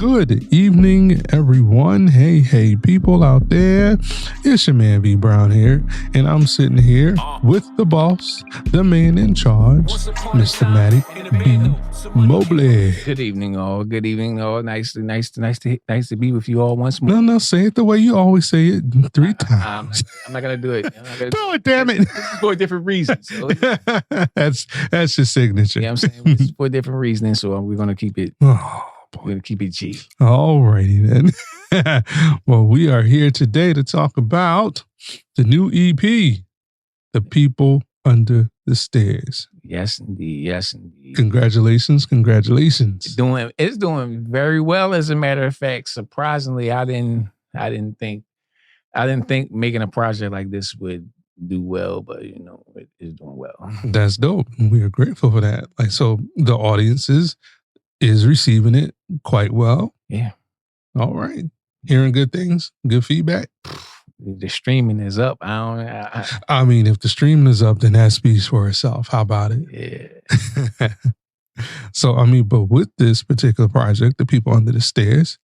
Good evening, everyone. Hey, people out there. It's your man V Brown here, and I'm sitting here with the boss, the man in charge, Mr. Matic B. Mobley. Good evening, all. Good evening, all. Nice to be with you all once more. No, say it the way you always say it 3 times. I'm not gonna do it. Do it, damn it. This is for a different reason. So, that's your signature. yeah, I'm saying this is for a different reason, so we're gonna keep it. Oh. We're going to keep it G. Alrighty then. Well, we are here today to talk about the new EP, The People Under the Stairs. Yes, indeed. Yes, indeed. Congratulations. It's doing very well, as a matter of fact. Surprisingly, I didn't think making a project like this would do well, but it is doing well. That's dope. We are grateful for that. So the audience is receiving it quite well. Yeah. All right. Hearing good things, good feedback. The streaming is up. I mean, if the streaming is up, then that speaks for itself. How about it? Yeah. So, but with this particular project, The People Under the Stairs,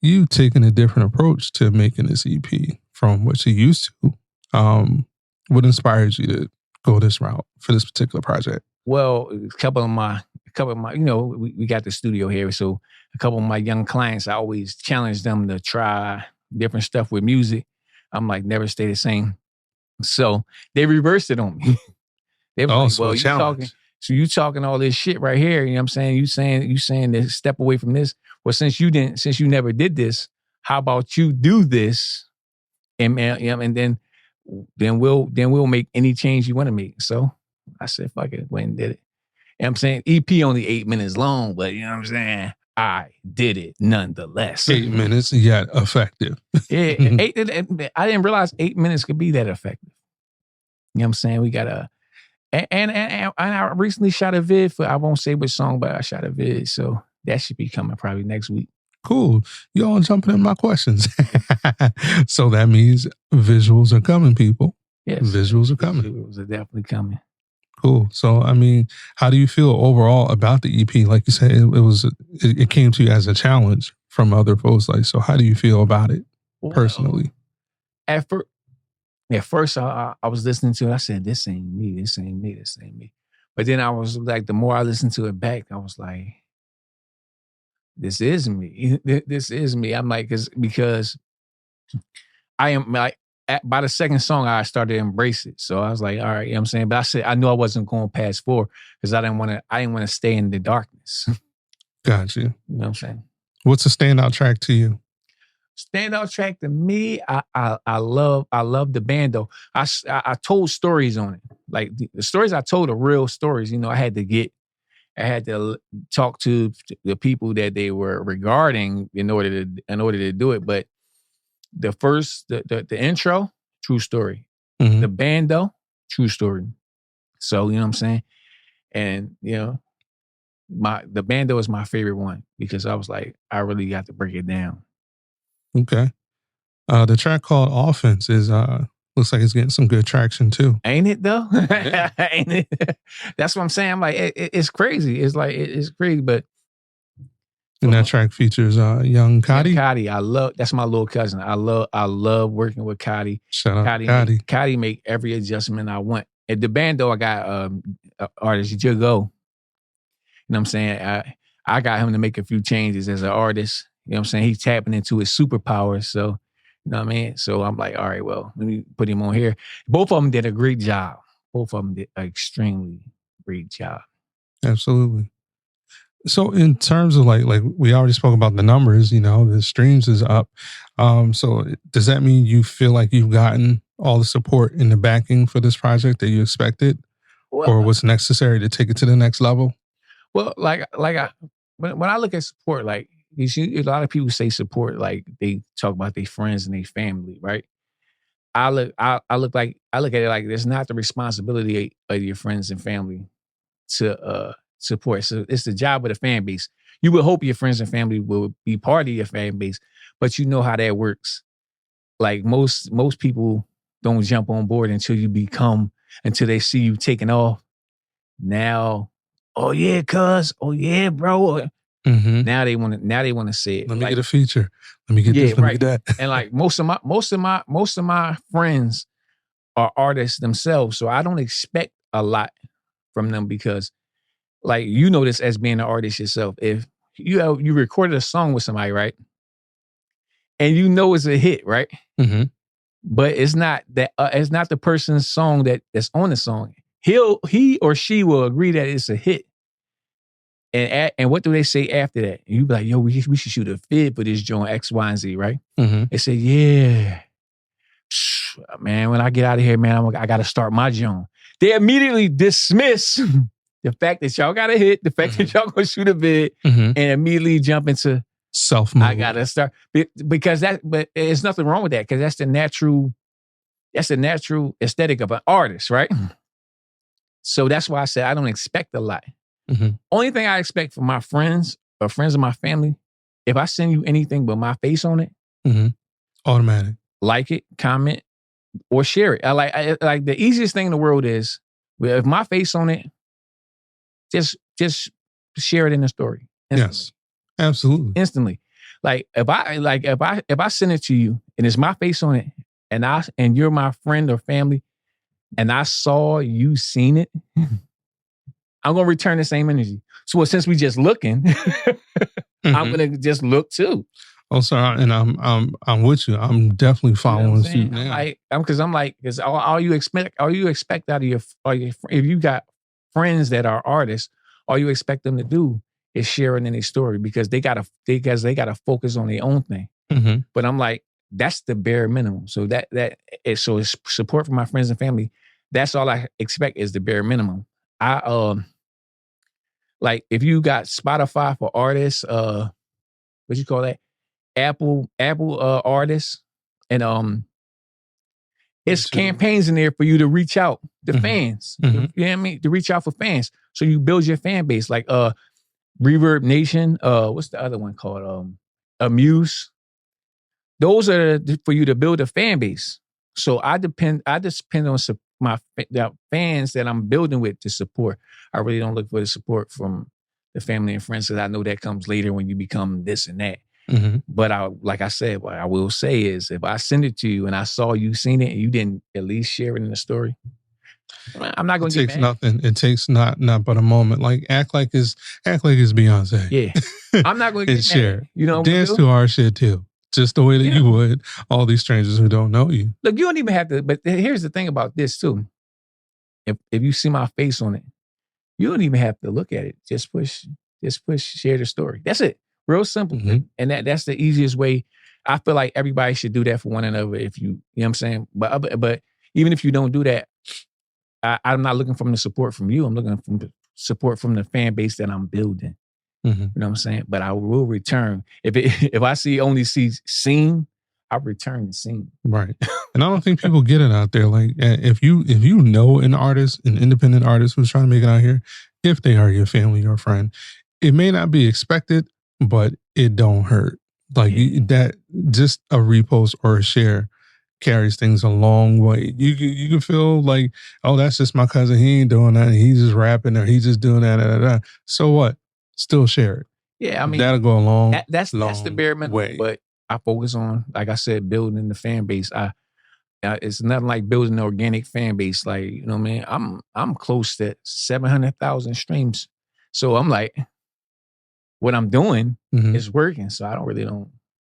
you've taken a different approach to making this EP from what you used to. What inspires you to go this route for this particular project? Well, a couple of my, we got the studio here. So a couple of my young clients, I always challenge them to try different stuff with music. I'm like, never stay the same. So they reversed it on me. They were like, well, you talking all this shit right here. You know what I'm saying? You saying to step away from this. Well, since you never did this, how about you do this? And then we'll make any change you want to make. So I said, fuck it, went and did it. And I'm saying EP only 8 minutes long, but you know what I'm saying? I did it nonetheless. 8 minutes, yet effective. Yeah, I didn't realize 8 minutes could be that effective. You know what I'm saying? We got and I recently shot a vid for, I won't say which song, but I shot a vid. So that should be coming probably next week. Cool. You all jumping in my questions. So that means visuals are coming, people. Yes. Visuals are coming. Visuals are definitely coming. Cool. So, how do you feel overall about the EP? Like you said, it came to you as a challenge from other folks. So how do you feel about it personally? At first, I was listening to it. I said, this ain't me. But then I was like, the more I listened to it back, I was like, this is me. This is me. I'm like, because I am like, by the second song, I started to embrace it. So I was like, all right, you know what I'm saying? But I said, I knew I wasn't going past 4 because I didn't want to stay in the darkness. Got you. You know what I'm saying? What's a standout track to you? Standout track to me, I love the bando. I told stories on it. Like the stories I told are real stories. I had to talk to the people that they were regarding in order to do it. But the first, the intro, true story. Mm-hmm. The bando, true story. So, you know what I'm saying? And, the bando is my favorite one because I was like, I really got to break it down. Okay. The track called Offense is, looks like it's getting some good traction too. Ain't it though? Yeah. Ain't it? That's what I'm saying. I'm like, it's crazy. It's like, it's crazy, but. And that track features young Cotty. Cotty, that's my little cousin. I love working with Cotty. Shout out Cotty. Cotty make every adjustment I want. At the bando, I got artist Jago. You know what I'm saying? I got him to make a few changes as an artist. You know what I'm saying? He's tapping into his superpowers. So, you know what I mean? So I'm like, all right, well, let me put him on here. Both of them did a great job. Both of them did an extremely great job. Absolutely. So in terms of like we already spoke about the numbers, the streams is up. So does that mean you feel like you've gotten all the support and the backing for this project that you expected, or what's necessary to take it to the next level? Well, when I look at support, like you see, a lot of people say support, like they talk about their friends and their family, right? I look at it like it's not the responsibility of your friends and family to support. So it's the job of the fan base. You would hope your friends and family will be part of your fan base, but you know how that works. Like most people don't jump on board until they see you taking off. Now, oh yeah, cuz, oh yeah, bro. Mhm. Now they want to say it. Let me get a feature. Let me get this. Let me get that. And like most of my friends are artists themselves, so I don't expect a lot from them because, like, you know this as being an artist yourself. If you recorded a song with somebody, right, and you know it's a hit, right, Mhm. but it's not the person's song that's on the song. He or she will agree that it's a hit. And what do they say after that? And you be like, yo, we should shoot a vid for this joint X, Y, and Z, right? Mhm. They say, yeah. Man, when I get out of here, man, I got to start my joint. They immediately dismiss the fact that y'all got a hit, the fact that y'all gonna shoot a vid, and immediately jump into self mode. I gotta start because but there's nothing wrong with that because that's the natural aesthetic of an artist, right? So that's why I said I don't expect a lot. Only thing I expect from my friends or friends of my family, if I send you anything but my face on it, automatic, like it, comment, or share it. I like the easiest thing in the world is if my face on it, just share it in the story. Instantly. Yes, absolutely. Instantly. Like if I send it to you and it's my face on it and you're my friend or family and I saw you seen it, I'm gonna return the same energy. So since we just looking, I'm gonna just look too. Oh, sorry, and I'm with you. I'm definitely following suit now. Because all you expect out of your if you got friends that are artists, all you expect them to do is share it in their story because they gotta focus on their own thing. But I'm like, that's the bare minimum. So it's support from my friends and family. That's all I expect is the bare minimum. Like if you got Spotify for artists, what you call that? Apple artists, and it's campaigns in there for you to reach out to fans. You know what I mean? To reach out for fans. So you build your fan base like Reverb Nation, what's the other one called? Amuse. Those are for you to build a fan base. So I depend on my fans that I'm building with to support. I really don't look for the support from the family and friends because I know that comes later when you become this and that. But like I said, what I will say is if I send it to you and I saw you seen it and you didn't at least share it in the story, I'm not going to get mad. It takes nothing. It takes not but a moment. Like act like it's Beyonce. Yeah, I'm not going to get share. mad. You know, dance to our shit too, just the way that you would all these strangers who don't know you. Look, you don't even have to. But here's the thing about this too. If you see my face on it, you don't even have to look at it. Just push, share the story. That's it. Real simple. And that's the easiest way. I feel like everybody should do that for one another. If you know what I'm saying? But even if you don't do that, I'm not looking for the support from you. I'm looking for the support from the fan base that I'm building. You know what I'm saying? But I will return. If I see seen, I'll return the scene. Right. And I don't think people get it out there. Like if you know an artist, an independent artist who's trying to make it out here, if they are your family or friend, it may not be expected, but it don't hurt. Like that, just a repost or a share carries things a long way. You can feel like, oh, that's just my cousin. He ain't doing that. He's just rapping or he's just doing that. So what? Still share it. Yeah, I mean that'll go a long. That's the bare minimum. Way. But I focus on, like I said, building the fan base. It's nothing like building an organic fan base. Like, you know what I mean? I'm close to 700,000 streams. So I'm like, what I'm doing is working. So I don't.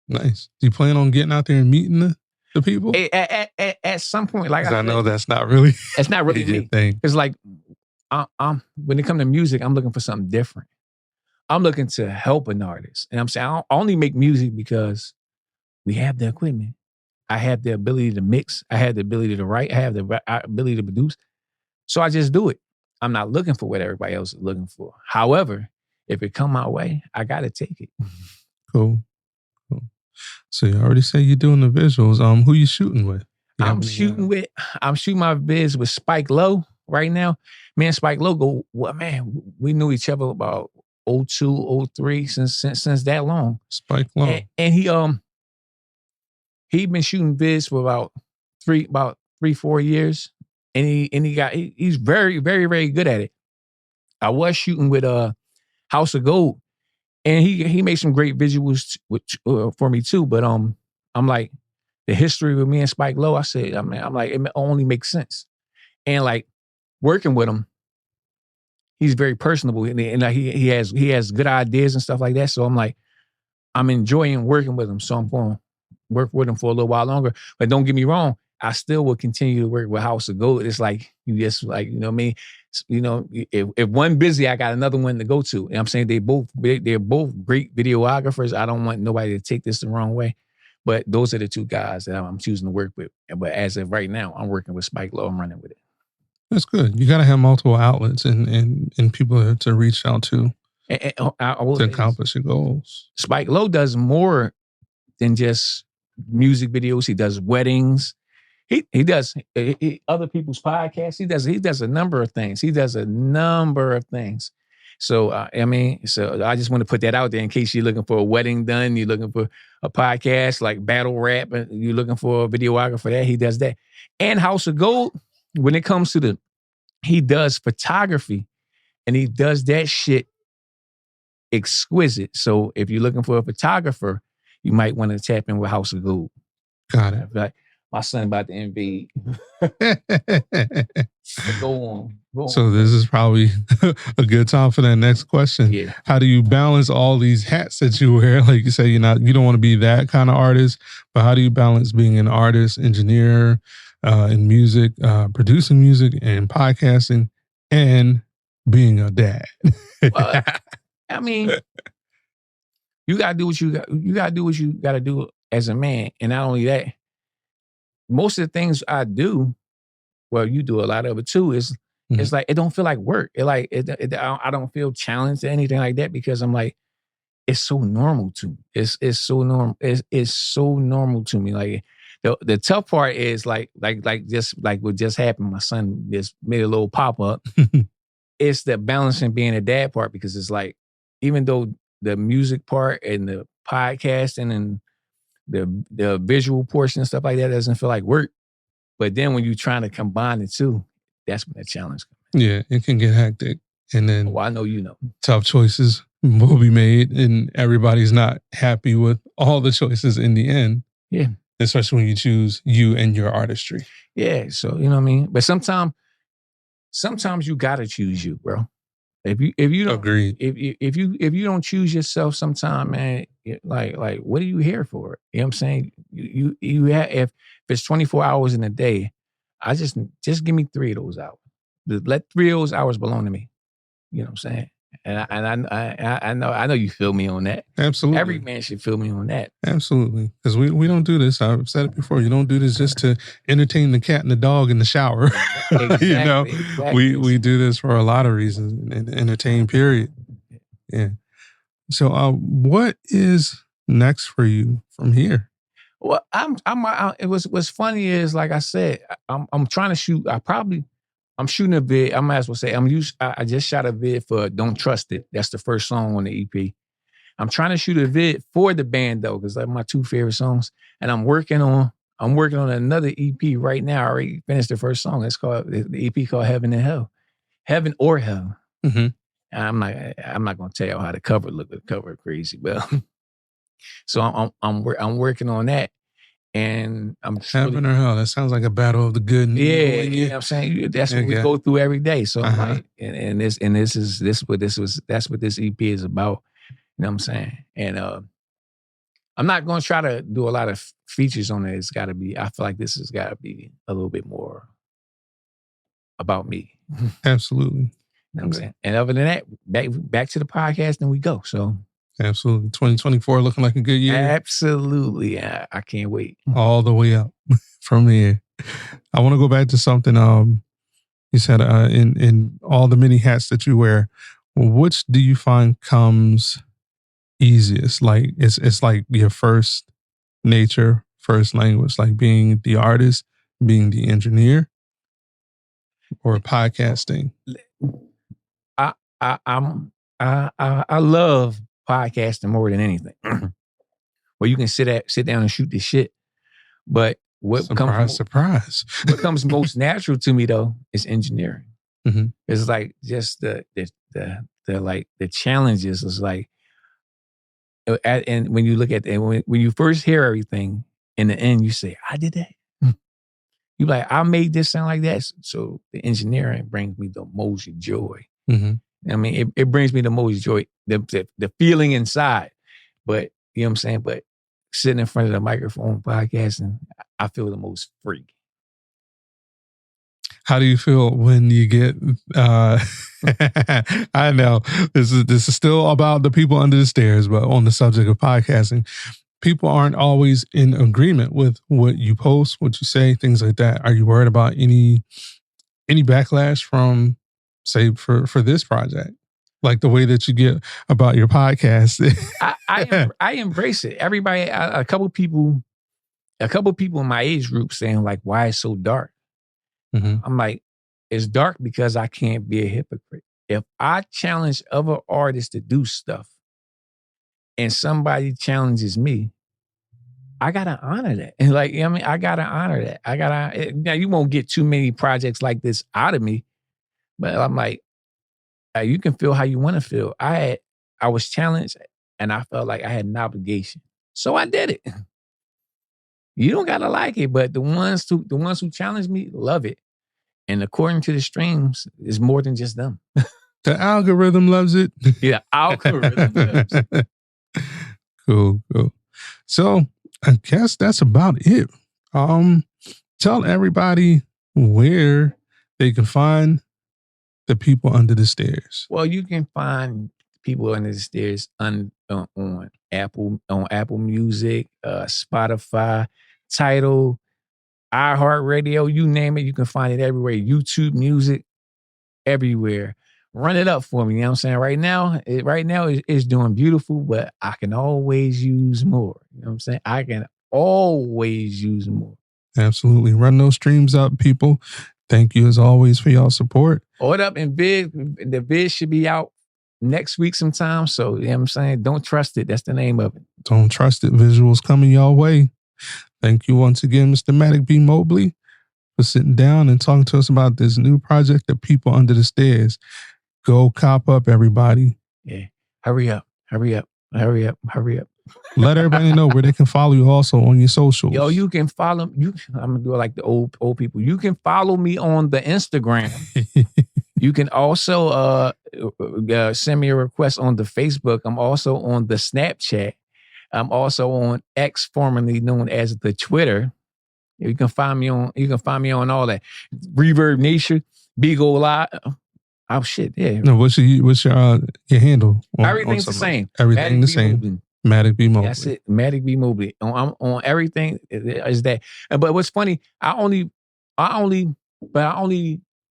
Nice. Do you plan on getting out there and meeting the people? At some point, like I know that's not really. It's not really a thing. It's like, I'm when it comes to music, I'm looking for something different. I'm looking to help an artist, and I'm saying I only make music because we have the equipment. I have the ability to mix. I have the ability to write. I have the ability to produce. So I just do it. I'm not looking for what everybody else is looking for. However, if it come my way, I got to take it. Cool. So you already say you're doing the visuals. Who you shooting with? I'm shooting my vids with Spike Low right now. Man, Spike Low we knew each other about 02, 03 since that long. Spike Low. And he been shooting vids for about 3-4 years. And he's very, very, very good at it. I was shooting with House of Gold. And he made some great visuals for me too. But I'm like, the history with me and Spike Lowe, I said, I'm like, it only makes sense. And like working with him, he's very personable, and he has good ideas and stuff like that. So I'm like, I'm enjoying working with him. So I'm going to work with him for a little while longer. But don't get me wrong, I still will continue to work with House of Gold. It's like, you just like, you know what I mean? You know, if one busy, I got another one to go to. And I'm saying they're both great videographers. I don't want nobody to take this the wrong way. But those are the two guys that I'm choosing to work with. But as of right now, I'm working with Spike Lowe. I'm running with it. That's good. You got to have multiple outlets and people to reach out to to accomplish your goals. Spike Lowe does more than just music videos. He does weddings. He does other people's podcasts. He does a number of things. So I mean, so I just want to put that out there in case you're looking for a wedding done, you're looking for a podcast like battle rap, and you're looking for a videographer. That he does that. And House of Gold, when it comes to he does photography, and he does that shit exquisite. So if you're looking for a photographer, you might want to tap in with House of Gold. Got it. Like, my son about to invade. Go on. So this is probably a good time for that next question. Yeah. How do you balance all these hats that you wear? Like you say, you don't want to be that kind of artist, but how do you balance being an artist, engineer, in music, producing music and podcasting, and being a dad? I mean, you gotta do what you gotta do what you gotta do as a man, and not only that, most of the things I do, well, you do a lot of it too. It's like it don't feel like work. I don't feel challenged or anything like that because I'm like, it's so normal to me. It's so normal. It's so normal to me. Like the tough part is like just like what just happened. My son just made a little pop up. It's the balancing being a dad part because it's like, even though the music part and the podcasting and the visual portion and stuff like that doesn't feel like work, but then when you're trying to combine the two, that's when the challenge comes. Yeah, it can get hectic, and then I know you know tough choices will be made, and everybody's not happy with all the choices in the end. Yeah, especially when you choose you and your artistry. Yeah, so you know what I mean. But sometimes you gotta choose you, bro. If you don't agree, if you don't choose yourself, sometime, man, like what are you here for? You know what I'm saying? You have, if it's 24 hours in a day, I just give me 3 of those hours. Let 3 of those hours belong to me. You know what I'm saying? And I know you feel me on that. Absolutely, every man should feel me on that. Absolutely, because we don't do this. I've said it before. You don't do this just to entertain the cat and the dog in the shower. Exactly, exactly. We do this for a lot of reasons and entertain. Period. Yeah. So, what is next for you from here? Well, what's funny is, like I said, I'm trying to shoot. I'm shooting a vid. I might as well say I just shot a vid for "Don't Trust It." That's the first song on the EP. I'm trying to shoot a vid for the band though, because they're my 2 favorite songs. And I'm working on another EP right now. I already finished the first song. It's called the EP called "Heaven and Hell," Heaven or Hell. Mm-hmm. And I'm not gonna tell you how the cover look. The cover crazy, but so I'm working on that. And I'm Heaven or Hell. That sounds like a battle of the good and evil. Yeah, you know what I'm saying? That's what we go through every day. So I'm like, and that's what this EP is about. You know what I'm saying? And I'm not going to try to do a lot of features on it. It's got to be, I feel like this has got to be a little bit more about me. Absolutely. You know what I'm saying? And other than that, back to the podcast and we go. So absolutely. 2024 looking like a good year. Absolutely. Yeah, I can't wait. All the way up from here. I want to go back to something you said in all the many hats that you wear, which do you find comes easiest? Like it's like your first nature, first language, like being the artist, being the engineer, or podcasting? I love podcasting more than anything. Where you can sit down and shoot the shit. But what surprise. What comes most natural to me though is engineering. Mm-hmm. It's like just the challenges. It's like and when you look at when you first hear everything, in the end, you say, I did that. You like, I made this sound like that. So the engineering brings me the most joy. Mm-hmm. I mean, it brings me the most joy, the feeling inside. But you know what I'm saying? But sitting in front of the microphone podcasting, I feel the most free. How do you feel when you get I know this is still about the people under the stairs, but on the subject of podcasting, people aren't always in agreement with what you post, what you say, things like that. Are you worried about any backlash from, say, for this project? Like the way that you get about your podcast? I embrace it. Everybody, a couple people in my age group saying like, why it's so dark? Mm-hmm. I'm like, it's dark because I can't be a hypocrite. If I challenge other artists to do stuff and somebody challenges me, I gotta honor that. And like, I mean, I gotta honor that. Now you won't get too many projects like this out of me, but I'm like, you can feel how you want to feel. I was challenged and I felt like I had an obligation. So I did it. You don't gotta like it, but the ones who challenge me love it. And according to the streams, it's more than just them. The algorithm loves it. Yeah, algorithm loves it. Cool. So I guess that's about it. Tell everybody where they can find the people under the stairs. Well, you can find people under the stairs on Apple Music, Spotify, Tidal, iHeartRadio, you name it, you can find it everywhere. YouTube Music, everywhere. Run it up for me. You know what I'm saying? Right now, it's doing beautiful, but I can always use more. You know what I'm saying? I can always use more. Absolutely. Run those streams up, people. Thank you as always for y'all support. Order up and the vid should be out next week sometime. So, you know what I'm saying? Don't trust it. That's the name of it. Don't trust it. Visuals coming y'all way. Thank you once again, Mr. Matic B. Mobley, for sitting down and talking to us about this new project, The People Under the Stairs. Go cop up, everybody. Yeah. Hurry up. Let everybody know where they can follow you also on your socials. Yo, you can follow I'm gonna do it like the old people. You can follow me on the Instagram. You can also send me a request on the Facebook. I'm also on the Snapchat. I'm also on X, formerly known as the Twitter. You can find me on all that. Reverb Nation, Beagle Live. Oh shit, yeah. No, what's your handle? Everything's the same. Everything the same. Matic B. Mobley. That's it. Matic B. Mobley. I'm on everything. Is that? But what's funny? I only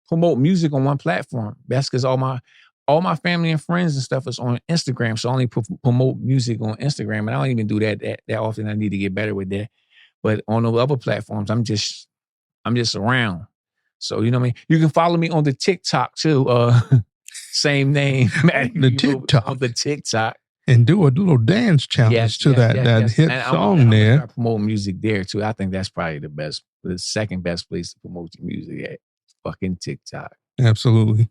promote music on one platform. That's because all my family and friends and stuff is on Instagram. So I only promote music on Instagram, and I don't even do that often. I need to get better with that. But on the other platforms, I'm just around. So you know what I mean. You can follow me on the TikTok too. Same name, the TikTok. On the TikTok. And do a little dance challenge to that hit song I'm there. Promote music there too. I think that's probably the second best place to promote your music at. Fucking TikTok. Absolutely.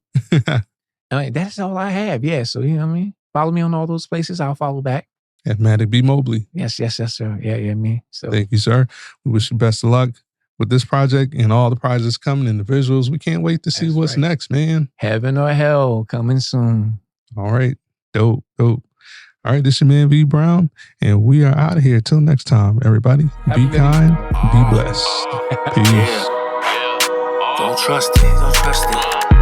I mean, that's all I have. Yeah. So you know what I mean? Follow me on all those places. I'll follow back. At Matic B. Mobley. Yes, sir. Yeah, me. So thank you, sir. We wish you best of luck with this project and all the projects coming in the visuals. We can't wait to see what's next, man. Heaven or hell coming soon. All right. Dope. All right, this is your man V Brown, and we are out of here. Till next time, everybody. Be kind, be blessed. Peace. Don't trust it.